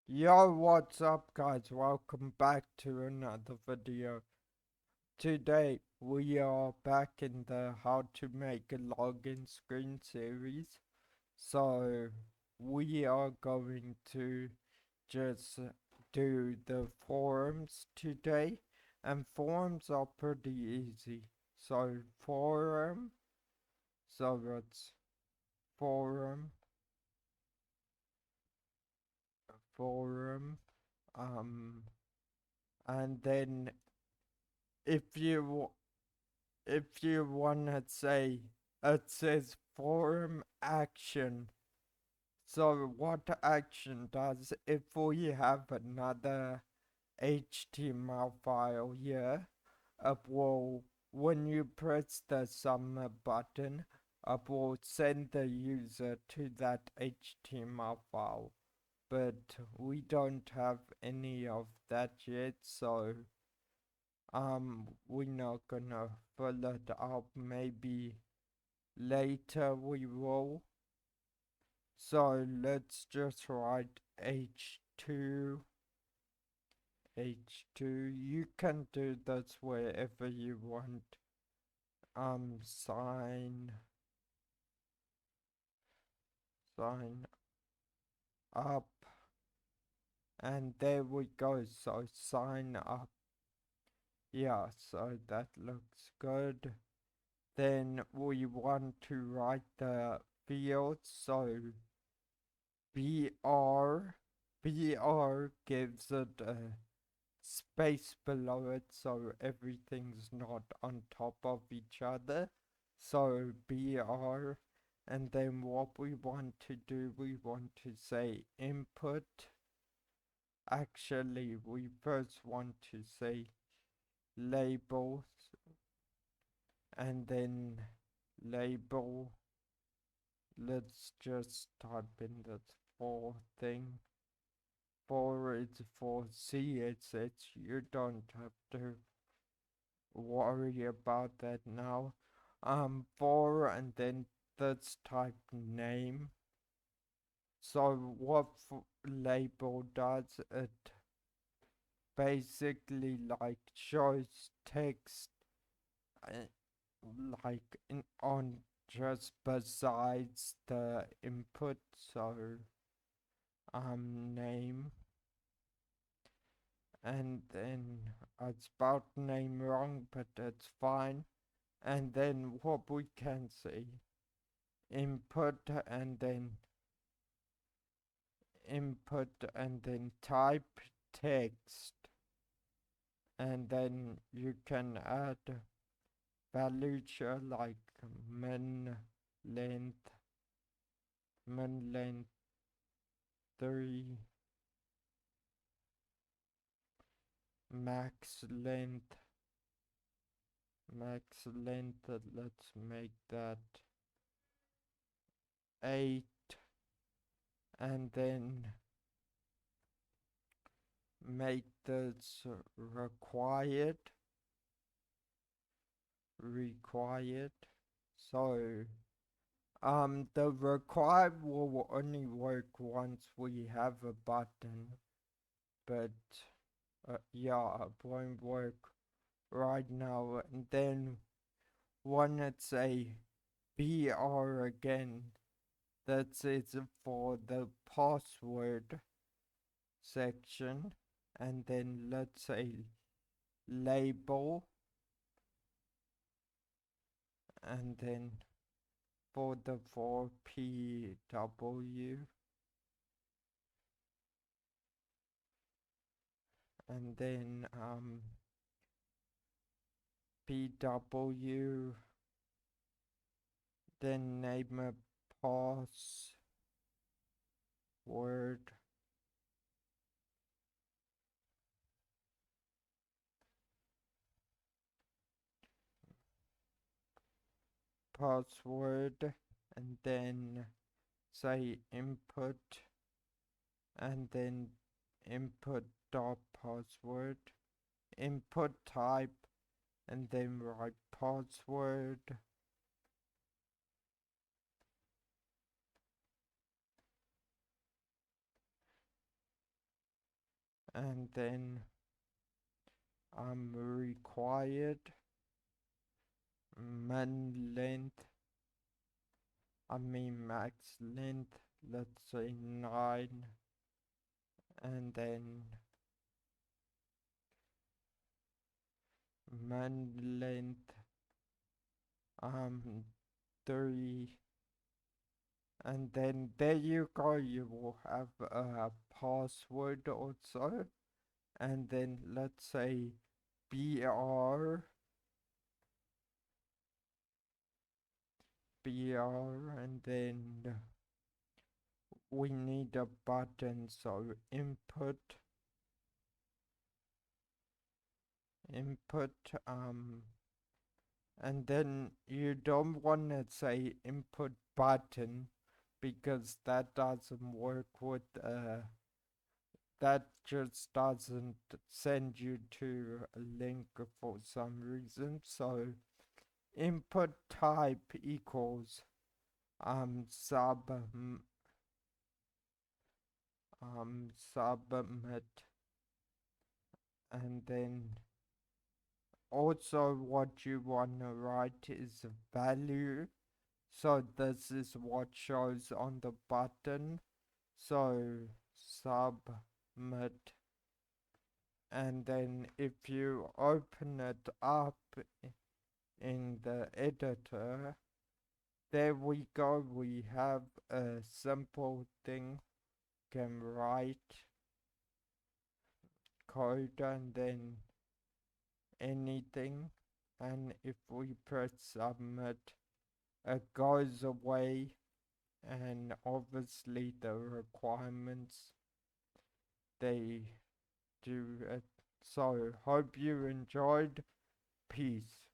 Yo, what's up, guys? Welcome back to another video. Today, we are back in the how to make a login screen series. So, we are going to just do the forums today, and forums are pretty easy. So, it's forum, forum, um, and then if you wanna say it says forum action. So what action does if we have another HTML file here, it will, when you press the submit button, it will send the user to that HTML file. But we don't have any of that yet, so we're not gonna fill it up. Maybe later we will. So let's just write h2. You can do this wherever you want. Sign up, and there we go. So sign up. Yeah, so that looks good. Then we want to write the fields. So BR gives it a space below it so everything's not on top of each other. So BR, and then what we want to do, we want to say input. Actually, we first want to say labels, and then label. Let's just type in that for thing. For it's for CSS. You don't have to worry about that now. For, and then let's type name. So what label does it? Basically like shows text uh, like on just besides the input. So name, and then I spelled name wrong, but that's fine. And then what we can see, input, and then type text, and then you can add values like min length, min length 3, max length, let's make that 8, and then make this required. So the required will only work once we have a button, but yeah, it won't work right now. And then when it's a BR again, that's it for the password section. And then let's say label, and then for the 4PW, and then PW, then name a password, and then say input, and then input dot password, input type, and then write password, and then required min length, max length, let's say 9, and then min length 3, and then there you go, you will have a password also, and then let's say BR, and then we need a button, so input and then you don't want to say input button, because that doesn't work with that just doesn't send you to a link for some reason. So input type equals submit, and then also what you want to write is value. So this is what shows on the button. So submit, and then if you open it up in the editor, there we go, we have a simple thing. Can write code and then anything, and if we press submit, it goes away, and obviously the requirements, they do it. So hope you enjoyed. Peace.